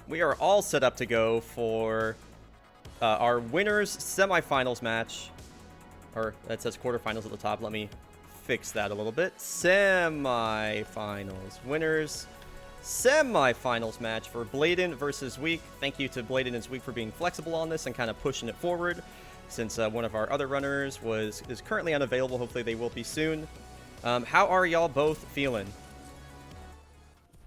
we are all set up to go for our winners semifinals match. Or that says quarterfinals at the top. Let me fix that a little bit. Semifinals. Winners semifinals match for Blaidan versus Zweek. Thank you to Blaidan and Zweek for being flexible on this and kind of pushing it forward, since one of our other runners is currently unavailable. Hopefully they will be soon. How are y'all both feeling?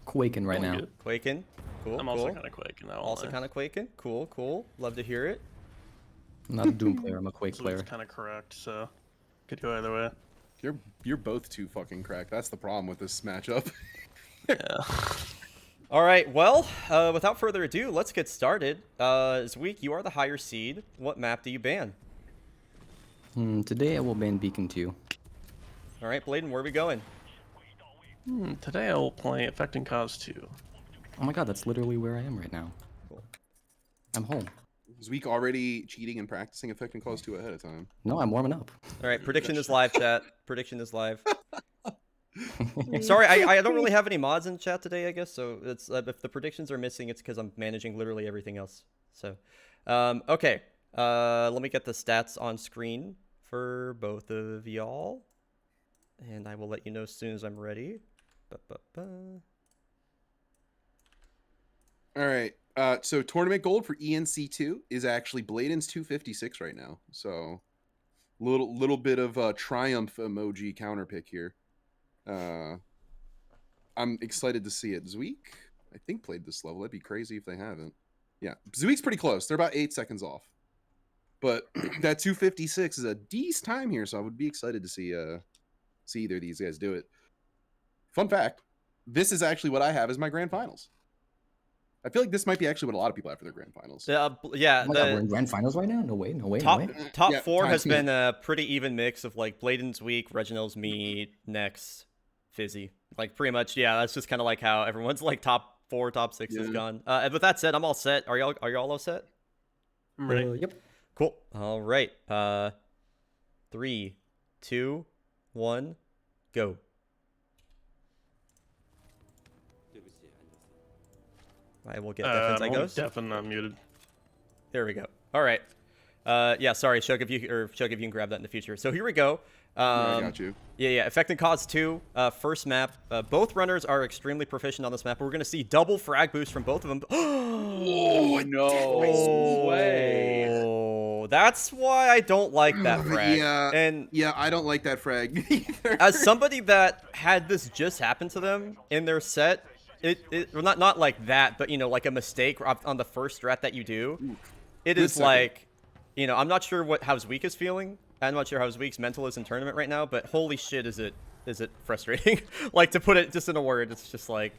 Quaking right now. Good. Quaking? Cool. I'm also kind of quaking now. Also kind of quaking. Cool. Love to hear it. I'm not a Doom player, I'm a Quake so player. it's kind of correct, so could go either way. You're both too fucking cracked. That's the problem with this matchup. Yeah. All right, well, without further ado, let's get started. Zweek, you are the higher seed. What map do you ban? Today I will ban Beacon 2. All right, Blaidan, where are we going? Today I will play Affecting Cause 2. Oh my god, that's literally where I am right now. Cool. I'm home. Zweek already cheating and practicing Affecting Cause 2 ahead of time. No, I'm warming up. All right, prediction is live, chat. Prediction is live. Sorry, I don't really have any mods in chat today, I guess, so it's if the predictions are missing, it's because I'm managing literally everything else. So, okay, let me get the stats on screen for both of y'all, and I will let you know as soon as I'm ready. All right. So tournament gold for ENC2 is actually Blaidan's 256 right now. So little bit of a triumph emoji counter pick here. I'm excited to see it. Zweek, I think, played this level. That'd be crazy if they haven't. Yeah, Zweek's pretty close. They're about 8 seconds off. But that 256 is a decent time here, so I would be excited to see either of these guys do it. Fun fact, this is actually what I have as my grand finals. I feel like this might be actually what a lot of people have for their grand finals. Yeah, Oh my god, we're in grand finals right now? No way. Top Yeah, four has top been a pretty even mix of like Blaidan's Week, Reginald's me, Nex, Fizzy. Like pretty much, yeah. That's just kind of like how everyone's like top 4, top 6 has gone. And with that said, I'm all set. Are y'all all set? I'm ready. Yep. Cool. All right. 3, 2, 1, go. I will get Defense I goes. Definitely not muted. There we go. All right. Yeah, sorry, Shook, if you can grab that in the future. So here we go. I got you. Yeah. Affecting Cause 2, first map. Both runners are extremely proficient on this map. We're going to see double frag boost from both of them. Oh, no way. Oh, that's why I don't like that frag. Yeah, I don't like that frag either. As somebody that had this just happen to them in their set, well, not like that, but, you know, like a mistake on the first strat that you do, it is like, you know, I'm not sure how Zweek is feeling. I'm not sure how Zweek's mental is in tournament right now, but holy shit, is it frustrating? Like, to put it just in a word, it's just like,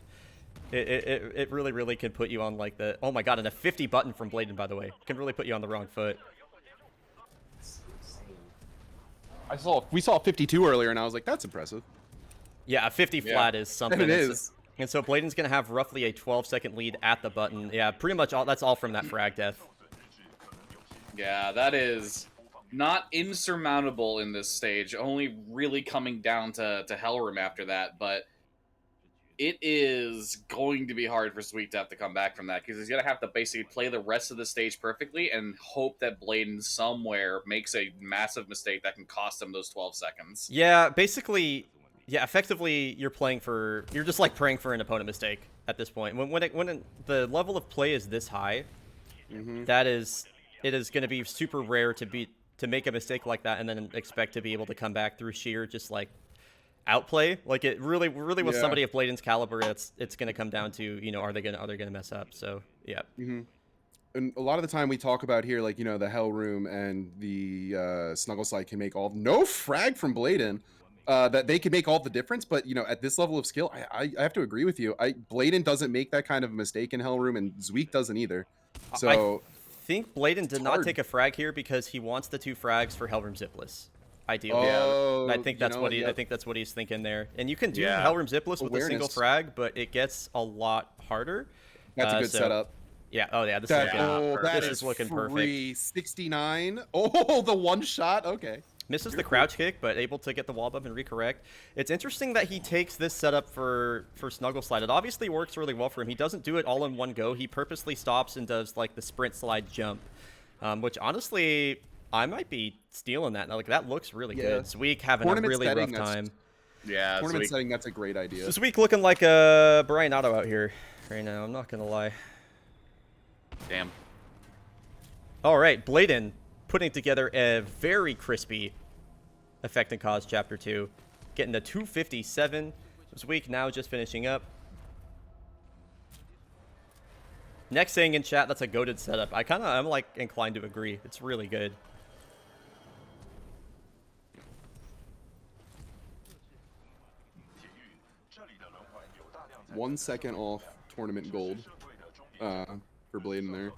it really can put you on like the, oh my god, and a 50 button from Blaidan, by the way, can really put you on the wrong foot. We saw 52 earlier, and I was like, that's impressive. Yeah, a 50 flat is something. And it is. And so Blaidan's going to have roughly a 12-second lead at the button. Yeah, pretty much that's all from that frag death. Yeah, that is not insurmountable in this stage. Only really coming down to Hellroom after that, but it is going to be hard for Zweek to have to come back from that, because he's going to have to basically play the rest of the stage perfectly and hope that Blaidan somewhere makes a massive mistake that can cost him those 12 seconds. Yeah, basically... Yeah, effectively, you're just like praying for an opponent mistake at this point. When the level of play is this high, it is going to be super rare to make a mistake like that and then expect to be able to come back through sheer just like outplay. Like it really with somebody of Blaidan's caliber, it's going to come down to, you know, are they going to mess up? So yeah. And a lot of the time we talk about here, like, you know, the Hell Room and the Snuggle Slide can make no frag from Blaidan. That they can make all the difference, but, you know, at this level of skill, I have to agree with you. Blaidan doesn't make that kind of mistake in Hellroom, and Zweek doesn't either. So I think Blaidan did not take a frag here because he wants the 2 frags for Hellroom Zipless. Ideally, I think that's what I think that's what he's thinking there. And you can do Hellroom Zipless with a single frag, but it gets a lot harder. That's a good setup. Yeah. Oh yeah. This is looking perfect. 69. Oh, the one shot. Okay. Misses the crouch kick, but able to get the wall bump and recorrect. It's interesting that he takes this setup for Snuggle Slide. It obviously works really well for him. He doesn't do it all in one go. He purposely stops and does like the sprint slide jump, which honestly, I might be stealing that. Like that looks really good. Zweek having a really rough time. Yeah, Tournament setting, that's a great idea. Zweek looking like a Brian Otto out here right now. I'm not gonna lie. Damn. All right, Blaidan putting together a very crispy Effect and Cause Chapter 2. Getting the 257. Zweek now just finishing up. Next saying in chat, that's a goated setup. I'm like inclined to agree. It's really good. One second off tournament gold for Blaidan there.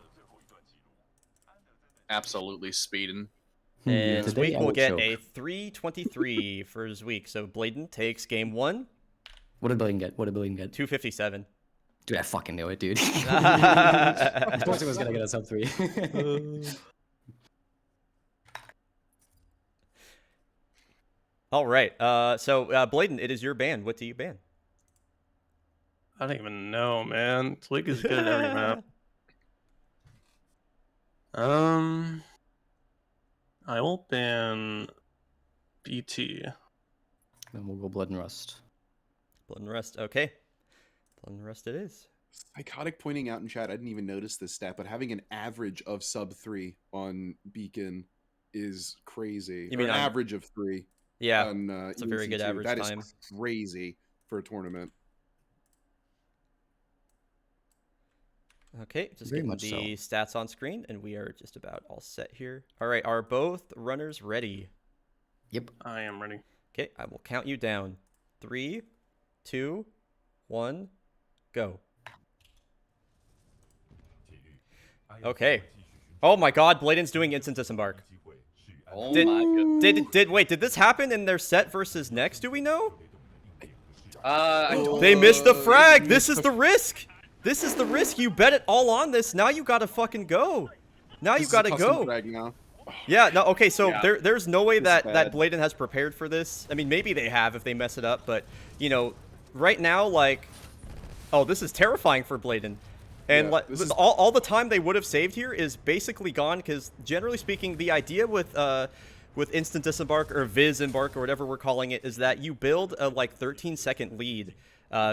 Absolutely speeding. And Today Zweek I will will get choke. a 323 for Zweek. So Blaidan takes game 1, What did Blaidan get? What did Blaidan get? 257. Dude, I fucking knew it, dude. Of course it was gonna get a sub 3. All right. So Blaidan, it is your ban. What do you ban? I don't even know, man. Tweak is good at every map. I will ban BT. Then we'll go Blood and Rust. Blood and Rust. Okay. Blood and Rust it is. Psychotic pointing out in chat, I didn't even notice this stat, but having an average of sub 3 on Beacon is crazy. You mean an on- average of 3? Yeah. On, it's a very good ENC2. average That time. is crazy for a tournament. Okay, just Very getting much the stats on screen, and we are just about all set here. All right, are both runners ready? Yep. I am ready. Okay, I will count you down. 3, 2, 1, go. Okay. Oh my God, Blaidan's doing instant disembark. Oh Did- my goodness. Wait, did this happen in their set versus next? Do we know? I don't They missed the frag. This is the risk. This is the risk. You bet it all on this. Now you gotta fucking go. Now you This is a gotta custom go. frag now. Yeah, no, okay, so Yeah. there's no way This is that bad. Blaidan has prepared for this. I mean, maybe they have if they mess it up, but, you know, right now, like, oh, this is terrifying for Blaidan. And Yeah, like, this is- all the time they would have saved here is basically gone, because generally speaking, the idea with instant disembark or Viz embark or whatever we're calling it is that you build a like 13-second lead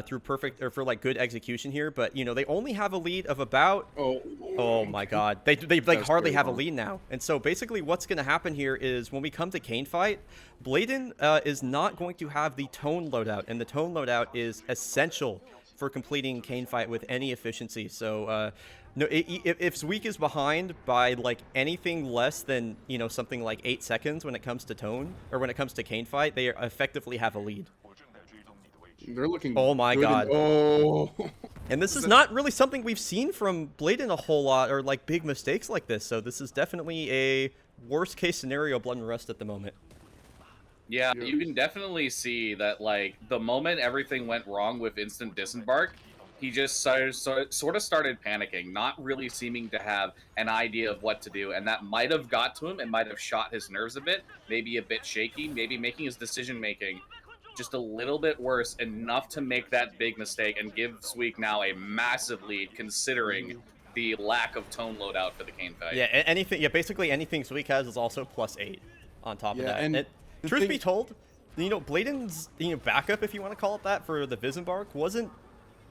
through perfect or for like good execution here, but you know they only have a lead of about oh my God, they like was hardly pretty have a long. lead now. And so basically what's going to happen here is when we come to Kane fight, Blaidan is not going to have the tone loadout, and the tone loadout is essential for completing Kane fight with any efficiency. So no, if Zweek is behind by like anything less than, you know, something like 8 seconds when it comes to tone or when it comes to Kane fight, they effectively have a lead. They're looking. Oh my good God. Oh. And this is not really something we've seen from Blaidan a whole lot, or like big mistakes like this. So this is definitely a worst case scenario Blood and Rust at the moment. Yeah, you can definitely see that, like, the moment everything went wrong with instant disembark, he just sort of started panicking, not really seeming to have an idea of what to do, and that might have got to him and might have shot his nerves a bit, maybe a bit shaky, maybe making his decision-making just a little bit worse, enough to make that big mistake and give Zweek now a massive lead, considering the lack of tone loadout for the Kane fight. Yeah, anything. Yeah, basically anything Zweek has is also +8 on top of Yeah, that. and And the truth thing- be told, you know, Blaidan's backup, if you want to call it that, for the Visembark wasn't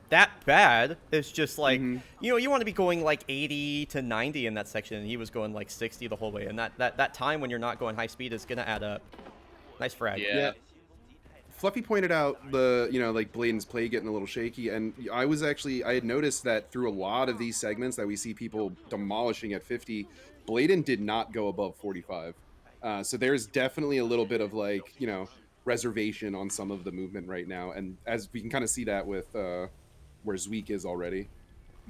that bad. It's just like, you know, you want to be going like 80 to 90 in that section, and he was going like 60 the whole way. And that time when you're not going high speed is gonna add up. Nice frag. Yeah. Fluffy pointed out like Blaidan's play getting a little shaky, and I had noticed that through a lot of these segments that we see people demolishing at 50, Blaidan did not go above 45. So there's definitely a little bit of like, reservation on some of the movement right now, and as we can kind of see that with where Zweek is already.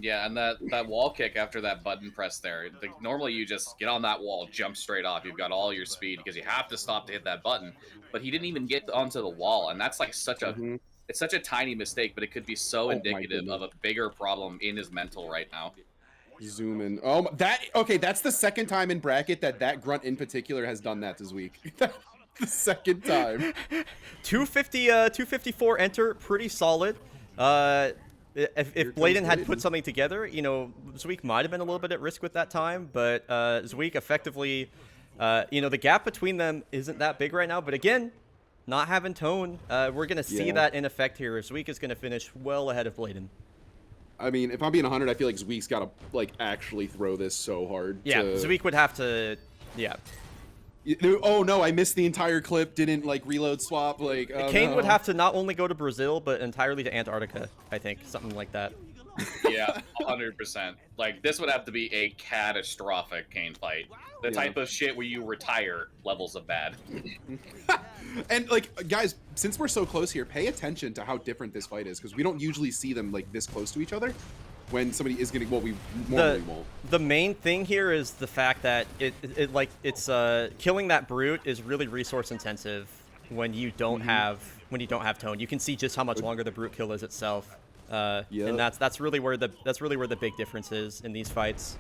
Yeah, and that wall kick after that button press there, like, normally you just get on that wall, jump straight off. You've got all your speed because you have to stop to hit that button. But he didn't even get onto the wall, and that's like it's such a tiny mistake, but it could be so Oh my indicative of a goodness. bigger problem in his mental right now. Zoom in. Oh, that okay. That's the second time in bracket that grunt in particular has done that this week. The second time. 254 enter, pretty solid. If Blaidan had put something together, you know, Zweek might have been a little bit at risk with that time, but Zweek effectively, you know, the gap between them isn't that big right now. But again, not having tone, we're gonna see that in effect here. Zweek is gonna finish well ahead of Blaidan. I mean, if I'm being 100, I feel like Zweek's got to like actually throw this so hard. Yeah, Zweek would have to. Yeah. Oh no, I missed the entire clip. Didn't like reload swap. Like Kane would have to not only go to Brazil, but entirely to Antarctica. I think something like that. Yeah, 100%. Like this would have to be a catastrophic Kane fight. The type of shit where you retire levels of bad. And like, guys, since we're so close here, pay attention to how different this fight is, because we don't usually see them like this close to each other. When somebody is getting, well, we normally won't. The main thing here is the fact that it's killing that brute is really resource intensive when you don't have tone. You can see just how much longer the brute kill is itself, and that's really where the big difference is in these fights.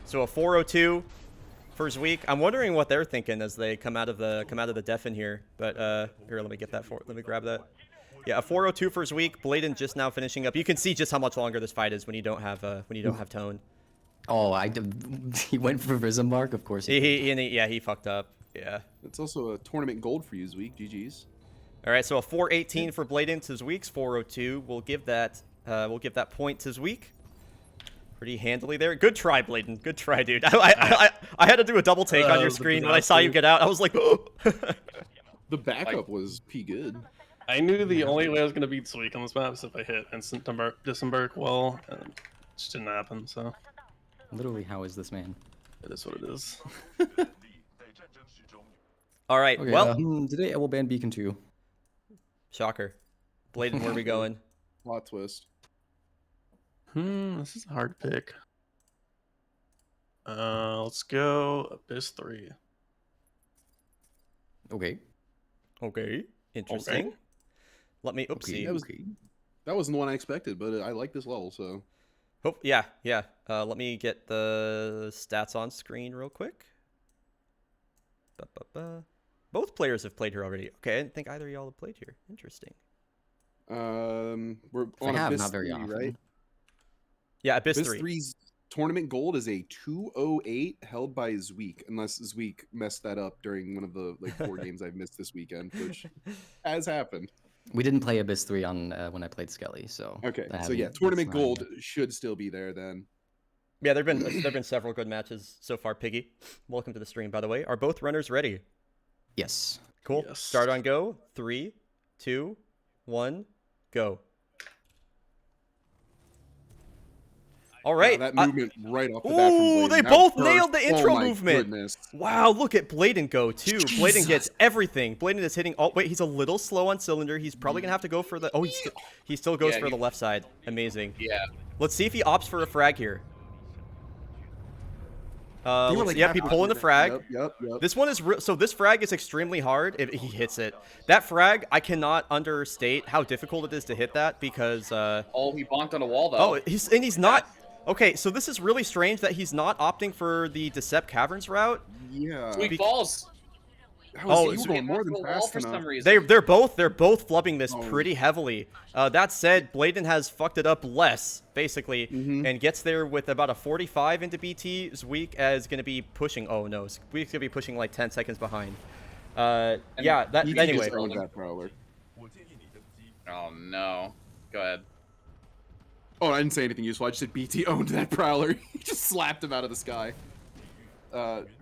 So a 402 for Zweek. I'm wondering what they're thinking as they come out of the def in here. But here, let me get that. Let me grab that. Yeah, a 402 for Zweek. Blaidan just now finishing up. You can see just how much longer this fight is when you don't have tone. Oh, he went for Prism Mark, of course. He fucked up. Yeah. It's also a tournament gold for you, Zweek. GG's. All right, so a 418 for Blaidan to Zweek's 402. We'll give that point to Zweek. Pretty handily there. Good try, Blaidan. Good try, dude. I had to do a double take on your screen when I saw you get out. I was like, oh. The backup was p good. I knew the only way I was going to beat Zweek on this map is if I hit instant disembark well, and it just didn't happen, so. Literally, how is this man? It is what it is. All right, Okay, well. Today I will ban Beacon 2. Shocker. Blaidan, where are we going? Plot twist. This is a hard pick. Let's go Abyss 3. Okay. Okay. Interesting. Okay. Let me oopsie. That wasn't the one I expected, but I like this level, so. Oh, yeah. Let me get the stats on screen real quick. Both players have played here already. Okay, I didn't think either of y'all have played here. Interesting. We're I on have, Abyss not very 3, often. right? Yeah, Abyss Abyss 3. 3's tournament gold is a 208 held by Zweek, unless Zweek messed that up during one of the like 4 games I've missed this weekend, which has happened. We didn't play Abyss 3 on when I played Skelly, so. Okay, so yeah, tournament gold should still be there then. Yeah, there've been several good matches so far. Piggy, welcome to the stream, by the way. Are both runners ready? Yes. Cool. Yes. Start on go. 3, 2, 1, go. All right. That movement right off the bat from Ooh, Blaidan. they That both first- nailed the intro oh my movement. Goodness. Wow, look at Blaidan go too. Blaidan gets everything. Blaidan is hitting. Oh wait, he's a little slow on cylinder. He's probably gonna have to go for the. Oh, he still goes for the left side. Amazing. Yeah. Let's see if he opts for a frag here. Like Yep, he pulling the frag. Yep. This one is so this frag is extremely hard if he hits it. That frag, I cannot understate how difficult it is to hit that because. Oh, he bonked on a wall though. Oh, he's not. Okay, so this is really strange that he's not opting for the Decept Caverns route. Yeah. Sweet balls. Oh, He going more bonked than on a wall fast for some enough. reason. They're both flubbing this pretty heavily. That said, Blaidan has fucked it up less basically, and gets there with about a 45 into BT. Zweek is gonna be pushing. Oh no, Zweek's gonna be pushing like 10 seconds behind. Yeah. That He anyway. just owned that prowler. Oh no. Go ahead. Oh, I didn't say anything useful. I just said BT owned that prowler. He just slapped him out of the sky.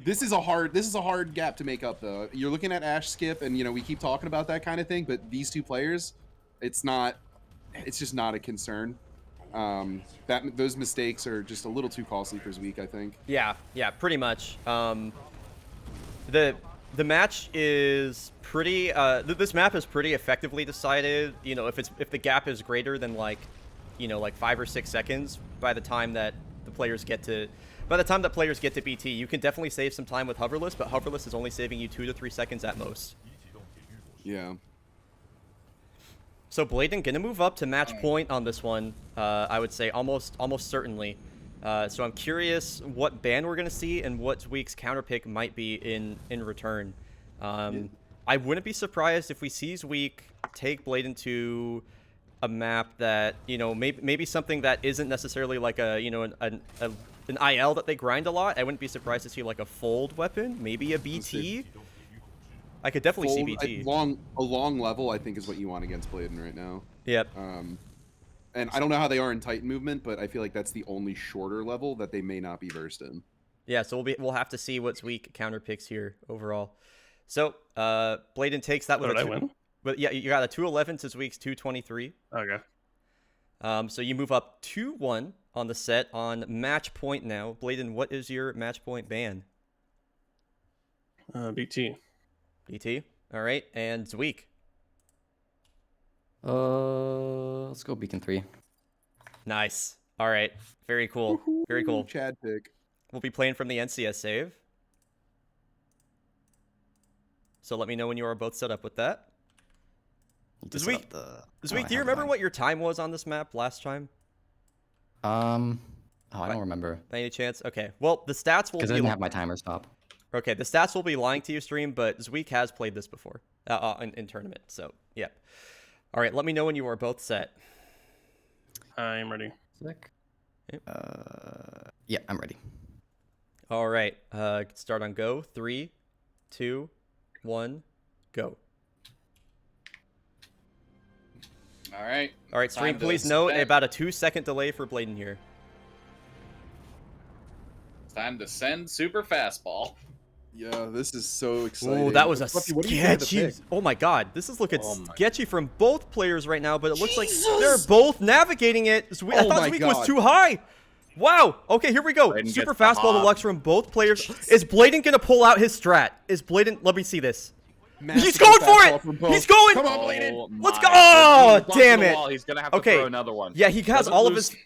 This is a hard gap to make up though. You're looking at Ash skip, and you know we keep talking about that kind of thing, but these two players, it's just not a concern. Those mistakes are just a little too costly for Zweek, I think. Yeah, pretty much. The match is pretty. This map is pretty effectively decided. You know, if the gap is greater than like 5 or 6 seconds by the time that players get to BT, you can definitely save some time with hoverless, but hoverless is only saving you 2 to 3 seconds at most. Yeah. So Blaidan gonna move up to match point on this one. I would say almost certainly. So I'm curious what ban we're gonna see and what Zweek's counter pick might be in return. I wouldn't be surprised if we see Zweek take Blaidan to a map that, you know, maybe something that isn't necessarily like a, you know, an IL that they grind a lot. I wouldn't be surprised to see like a fold weapon, maybe a BT. I could definitely see BT. A long level, I think, is what you want against Blaidan right now. Yep. And I don't know how they are in Titan movement, but I feel like that's the only shorter level that they may not be versed in. Yeah, so we'll have to see what's weak counter picks here overall. So Blaidan takes that with Did I win? But yeah, you got a 211 to Zweek's 223. Okay. So you move up 2-1 on the set on match point now. Blaidan, what is your match point ban? BT. BT. All right, and Zweek. Let's go Beacon 3. Nice. All right. Very cool. Very cool. Chad pick. We'll be playing from the NCS save. So let me know when you are both set up with that. Zweek, do you remember what your time was on this map last time? Oh, I don't remember. By any chance? Okay. Well, the stats will be... Because I didn't have my timer stop. Okay, the stats will be lying to you, stream, but Zweek has played this before in tournament. So, yeah. All right, let me know when you are both set. I'm ready. Sick. Yeah, I'm ready. All right, start on go. 3, 2, 1, go. All right. All right, stream, please note about a 2-second delay for Blaidan here. Time to send super fastball. Yeah, this is so exciting. Ooh, that was a Fluffy, what do you think of the sketchy... pick? Oh my god, this is looking sketchy from both players right now, but it looks like they're both navigating it. I thought Zweek was too high. Wow. Okay, here we go. Blaidan Super gets the fastball mob. deluxe from both players. Is Blaidan gonna pull out his strat? Is Blaidan... Let me see this. Massive He's going for fastball it! from both. He's going! Come on, Blaidan! Let's go! Oh, damn it! He's gonna have to Okay. throw another one. Yeah, he has all of his...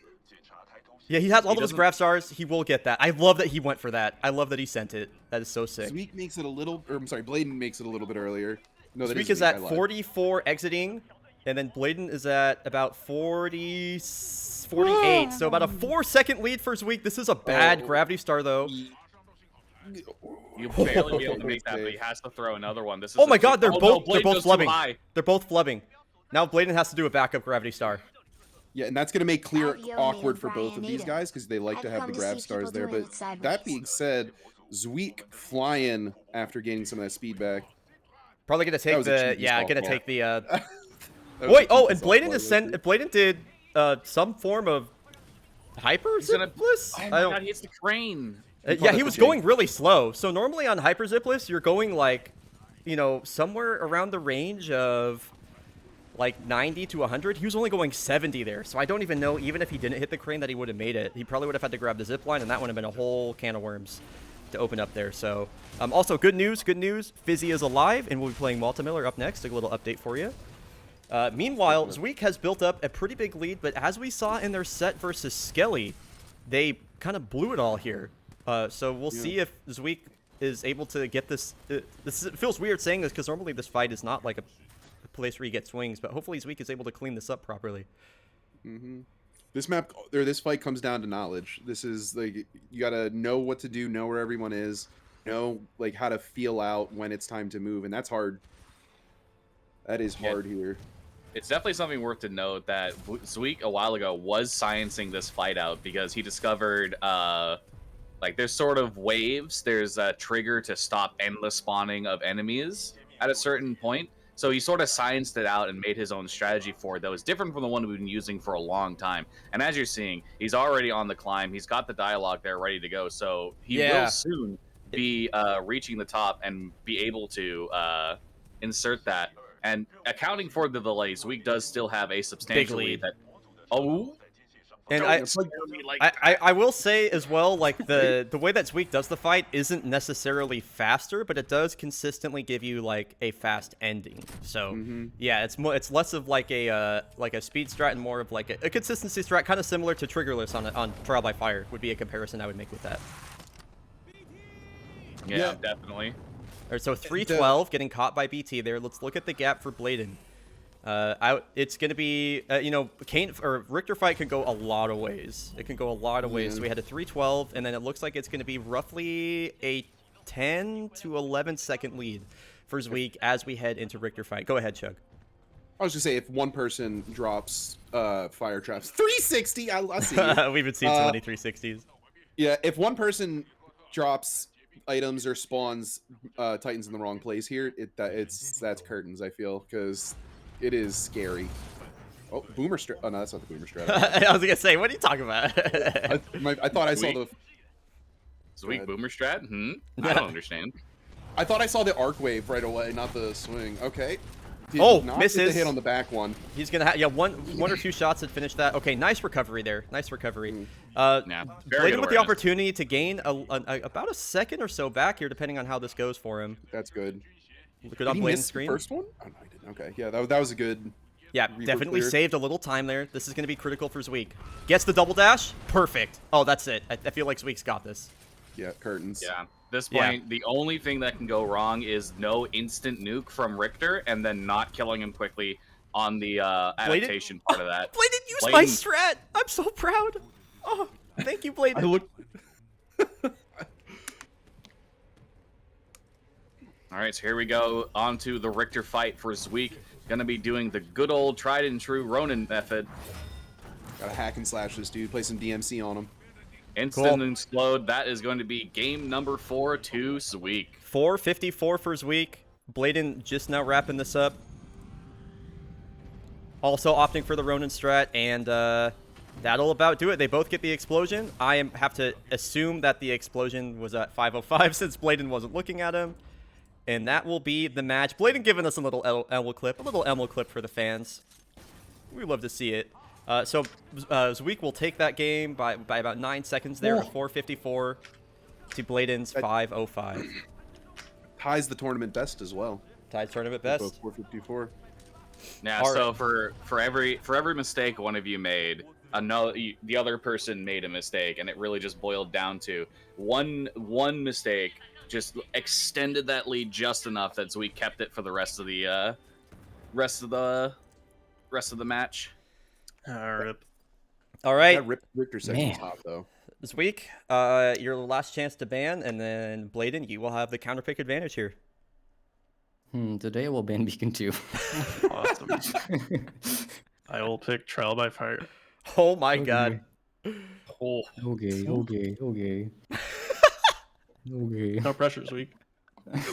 Yeah, he has all of his doesn't- graph stars. He will get that. I love that he went for that. I love that he sent it. That is so sick. Zweek makes it a little... Or, I'm sorry, Blaidan makes it a little bit earlier. No, that Zweek is is Zweek, at I lied. 44 exiting, and then Blaidan is at about 48. So about a 4-second lead for Zweek. This is a bad gravity star, though. You barely be able to make that, but he has to throw another one. This is Oh my god, they're both Blaidan goes too flubbing. high. They're both flubbing. Now Blaidan has to do a backup gravity star. Yeah, and that's going to make clear Audio awkward made for both of Brian these Ada. guys because they like to I've have come the to grab see stars people there. doing But it sideways. that being said, Zweek flying after gaining some of that speed back. Probably gonna take was a the cheeky gonna softball. take the That was Wait, a oh, cheeky and Blaidan softball is sent. right Blaidan did some form of hyper He's gonna- zipless. Oh I my don't. god, he hits the crane. Yeah, he was going really slow. So normally on hyper zipless, you're going like, you know, somewhere around the range of like 90 to 100. He was only going 70 there. So I don't even know, even if he didn't hit the crane, that he would have made it. He probably would have had to grab the zip line, and that would have been a whole can of worms to open up there. So also good news. Fizzy is alive, and we'll be playing Malta Miller up next. A little update for you. Meanwhile, Zweek has built up a pretty big lead, but as we saw in their set versus Skelly, they kind of blew it all here. So we'll see if Zweek is able to get this. It feels weird saying this because normally this fight is not like a place where you get swings, but hopefully Zweek is able to clean this up properly. This map or this fight comes down to knowledge. This is like you gotta know what to do, know where everyone is, know like how to feel out when it's time to move, and that's hard. That is hard here. It's definitely something worth to note that Zweek a while ago was sciencing this fight out because he discovered like there's sort of waves. There's a trigger to stop endless spawning of enemies at a certain point. So he sort of scienced it out and made his own strategy for it that was different from the one we've been using for a long time. And as you're seeing, he's already on the climb. He's got the dialogue there ready to go. So he will soon be reaching the top and be able to insert that. And accounting for the delays, Zweek does still have a substantial lead. That, And I will say as well, like the way that Zweek does the fight isn't necessarily faster, but it does consistently give you like a fast ending. So yeah, it's less of like a speed strat and more of like a consistency strat, kind of similar to triggerless on Trial by Fire would be a comparison I would make with that. yeah, definitely. All right, so 312 getting caught by BT there. Let's look at the gap for Blaidan. It's gonna be, you know, Kane or Richter fight can go a lot of ways. It can go a lot of ways. So we had a 3-12, and then it looks like it's gonna be roughly a 10 to 11 second lead for Zweek as we head into Richter fight. Go ahead, Chug. I was gonna say if one person drops fire traps, 360. I see you. We've been seeing so many 360s. Yeah, if one person drops items or spawns Titans in the wrong place here, that's curtains. I feel because it is scary. Oh, boomer strat. Oh no, that's not the boomer strat. I was gonna say, what are you talking about? I thought I saw the. Zweek boomer strat? I don't understand. I thought I saw the arc wave right away, not the swing. Okay. Did Oh, not misses. get the hit on the back one. He's gonna have one or two shots that finish that. Okay, nice recovery there. Nice recovery. Yeah, very Blaidan good with the awareness. opportunity to gain about a second or so back here, depending on how this goes for him. That's good. Good on Did he Blaidan's miss the screen. first one? Oh, no, I didn't. Okay, yeah, that was a good. Yeah, Reaper definitely cleared. saved a little time there. This is going to be critical for Zweek. Gets the double dash. Perfect. Oh, that's it. I feel like Zweek's got this. Yeah, curtains. Yeah. At this Yeah. point, the only thing that can go wrong is no instant nuke from Richter and then not killing him quickly on the adaptation part of that. Blaidan used my Blaidan- strat. I'm so proud. Oh, thank you, Blaidan. All right, so here we go on to the Richter fight for Zweek. Gonna be doing the good old tried and true Ronin method. Gotta hack and slash this dude. Play some DMC on him. Instant and slowed. That is going to be game number 4 to Zweek. 454 for Zweek. Blaidan just now wrapping this up. Also opting for the Ronin strat, and that'll about do it. They both get the explosion. I have to assume that the explosion was at 505 since Blaidan wasn't looking at him. And that will be the match. Blaidan giving us a little Elmo clip for the fans. We love to see it. So Zweek will take that game by about 9 seconds there, at 454 to Blaidan's 505. Ties the tournament best as well. Tied tournament best. Both 454. Yeah, All so for every mistake one of you made, the other person made a mistake, and it really just boiled down to one mistake just extended that lead just enough that Zweek kept it for the rest of the match. Rip. All right, That Richter section was Man. hot though. Zweek, your last chance to ban, and then Blaidan, you will have the counter pick advantage here. Today I will ban Beacon 2. Awesome. I will pick Trial by Fire. Oh my god. Oh, Okay. Okay. no pressure this week.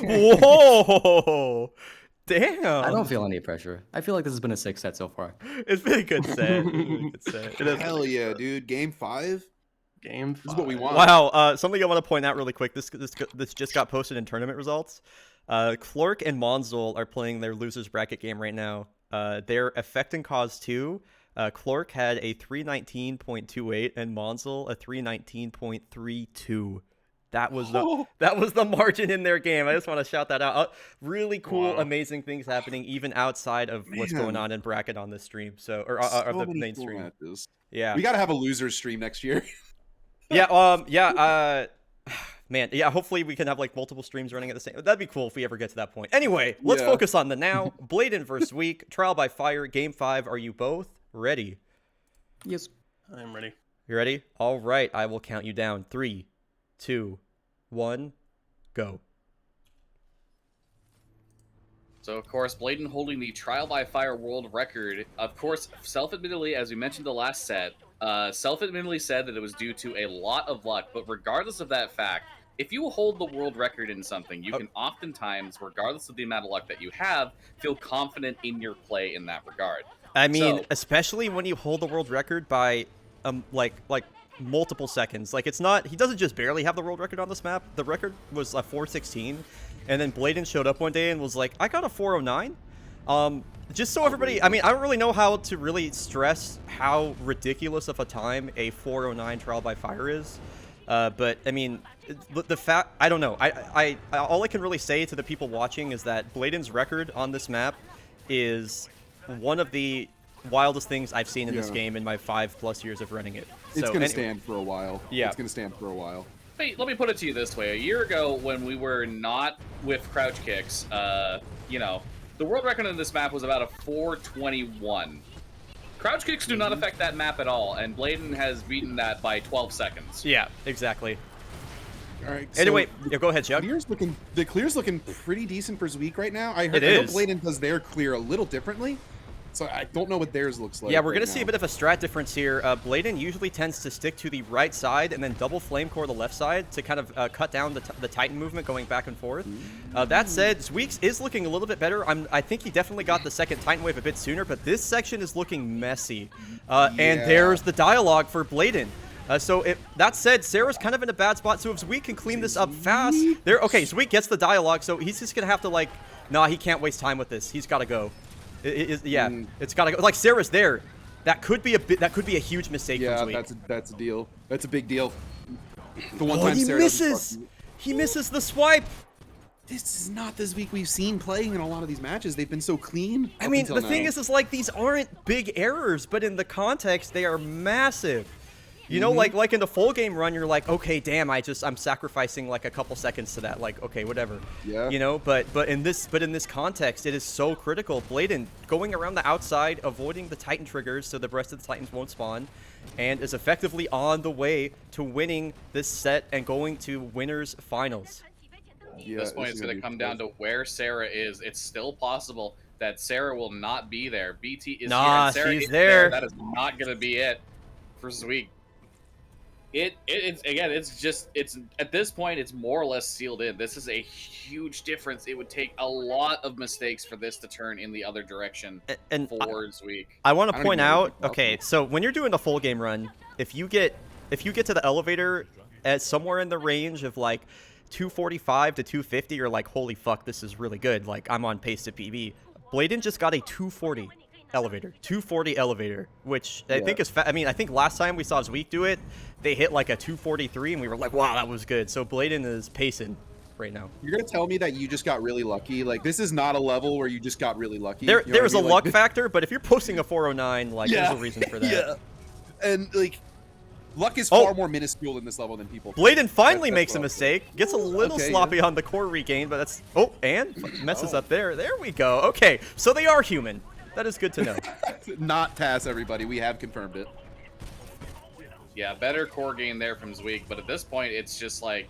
Whoa! Damn. I don't feel any pressure. I feel like this has been a 6 set so far. It's been a good set. Good set. It is Hell yeah, dude. Game 5. game 5. This is what we want. Wow, something I want to point out really quick. This just got posted in tournament results. Clerk and Monzol are playing their losers bracket game right now. They're affecting cause 2. Clerk had a 319.28 and Monzol a 319.32. That was the margin in their game. I just want to shout that out. Really cool, amazing things happening even outside of what's going on in bracket on this stream. So of the many main cool stream. matches. Yeah. We gotta have a losers stream next year. Man, yeah, hopefully we can have like multiple streams running at the same. That'd be cool if we ever get to that point. Anyway, let's Yeah. focus on the now. Blaidan versus Week, Trial by Fire, Game 5. Are you both ready? Yes. I'm ready. You ready? All right, I will count you down. 3, 2, 1, go. So, of course, Blaidan holding the Trial by Fire world record. Of course, self-admittedly, as we mentioned the last set, self-admittedly said that it was due to a lot of luck. But regardless of that fact, if you hold the world record in something, you can oftentimes, regardless of the amount of luck that you have, feel confident in your play in that regard. I mean, So- especially when you hold the world record by, like multiple seconds. Like, it's not, he doesn't just barely have the world record on this map. The record was a 416, and then Blaidan showed up one day and was like, I got a 409. Just so everybody, I mean, I don't really know how to really stress how ridiculous of a time a 409 Trial by Fire is. But I mean, the fact, I don't know. I all I can really say to the people watching is that Blaidan's record on this map is one of the wildest things I've seen in this Yeah. game in my 5+ years of running it. It's So, gonna anyway. stand for a while. Yeah. It's gonna stand for a while. Wait, let me put it to you this way. A year ago, when we were not with crouch kicks, The world record on this map was about a 4:21. Crouch kicks do not affect that map at all, and Blaidan has beaten that by 12 seconds. Yeah, exactly. All right. Anyway, so yeah, go ahead, Chuck. the clear's looking pretty decent for Zweek right now. I It know is. Blaidan does their clear a little differently, so I don't know what theirs looks like. Yeah, we're right going to see a now. bit of a strat difference here. Blaidan usually tends to stick to the right side and then double flame core the left side to kind of cut down the Titan movement going back and forth. That said, Zweek's is looking a little bit better. I think he definitely got the second Titan wave a bit sooner, but this section is looking messy. And there's the dialogue for Blaidan. That said, Sarah's kind of in a bad spot, so if Zweek can clean this up fast... Okay, Zweek gets the dialogue, so he's just going to have to, like... Nah, he can't waste time with this. He's got to go. It's gotta go. Like Sarah's there. That could be a huge mistake from Zweek. that's a deal. That's a big deal. The one Oh, time he Sarah doesn't misses. fuck- He misses the swipe. This is not the Zweek we've seen playing in a lot of these matches. They've been so clean. I up mean, until the thing now. is like these aren't big errors, but in the context, they are massive. You know, like in the full game run, you're like, okay, damn, I'm sacrificing like a couple seconds to that. Like, okay, whatever. Yeah. You know, but in this context, it is so critical. Blaidan going around the outside, avoiding the Titan triggers so the rest of the Titans won't spawn, and is effectively on the way to winning this set and going to winners finals. Yeah, At this point, this it's is going to be come down to where Sarah is. It's still possible that Sarah will not be there. BT is Nah, here. And Sarah she's is there. That is not going to be it for Zweek. It's again, it's at this point, it's more or less sealed in. This is a huge difference. It would take a lot of mistakes for this to turn in the other direction And for Zweek. I want I to don't point even know out, what it's okay, so when you're doing a full game run, if you get to the elevator at somewhere in the range of like 245 to 250, you're like, holy fuck, this is really good. Like, I'm on pace to PB. Blaidan just got a 240 elevator, which I think is I mean, I think last time we saw Zweek do it, they hit like a 243, and we were like, wow, that was good. So Blaidan is pacing right now. You're gonna tell me that you just got really lucky? Like, this is not a level where you just got really lucky. There's You know what I a mean? luck Like, factor, but if you're posting a 409, like, there's a reason for that. Yeah, and like, luck is Oh. far more minuscule in this level than people. Bladen finally That's makes a well. mistake, gets a little Okay, sloppy yeah. on the core regain, but that's... Oh, and messes up there. There we go. Okay, so they are human. That is good to know. Not TAS, everybody. We have confirmed it. Yeah, better core gain there from Zweek, but at this point, it's just like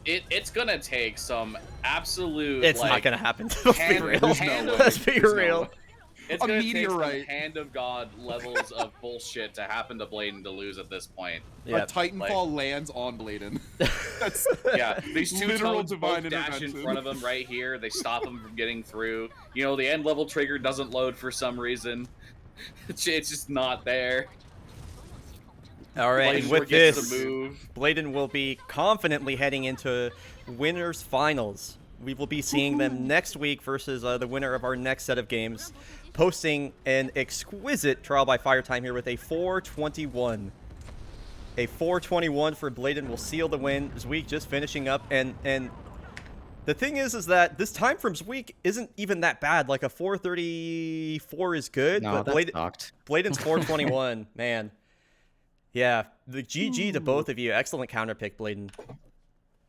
it's gonna take some absolute. It's like, not going to happen. Let's be hand- real. there's no way. Let's be There's no real. way. It's A gonna take meteorite. some hand of God levels of bullshit to happen to Blaidan to lose at this point. Yeah. A Titanfall lands on Blaidan. That's Yeah, these two Literal toads divine both dash in intervention. front of him right here. They stop him from getting through. You know, the end level trigger doesn't load for some reason. It's just not there. All right, and Blaidan with forgets this, to move. Bladen will be confidently heading into winners finals. We will be seeing them next week versus the winner of our next set of games, posting an exquisite trial by fire time here with a 421. A 421 for Bladen will seal the win. Zweek just finishing up, and the thing is that this time from Zweek isn't even that bad. Like a 434 is good, No, but that's knocked. Bladen's 421, man. Yeah, the GG to both of you. Excellent counter pick, Blaidan.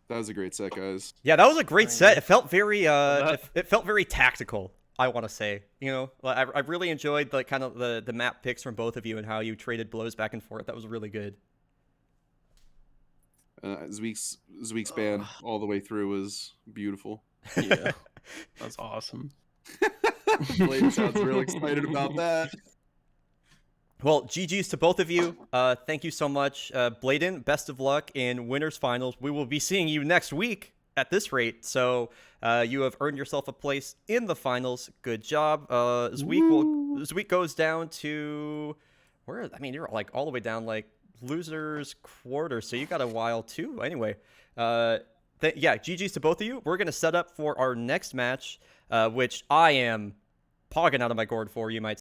that was a great set, guys. Yeah, that was a great set. It felt very it felt very tactical, I want to say. You know, I really enjoyed the kind of the map picks from both of you and how you traded blows back and forth. That was really good. Zweek's ban all the way through was beautiful. Yeah, that's awesome. Blaidan sounds real excited about that. Well, GG's to both of you. Thank you so much. Blaidan, best of luck in winners finals. We will be seeing you next week at this rate. So you have earned yourself a place in the finals. Good job. Zweek goes down to where? I mean, you're like all the way down like losers quarter. So you got a while too. Anyway, yeah, GG's to both of you. We're gonna set up for our next match, which I am pogging out of my gourd for. You might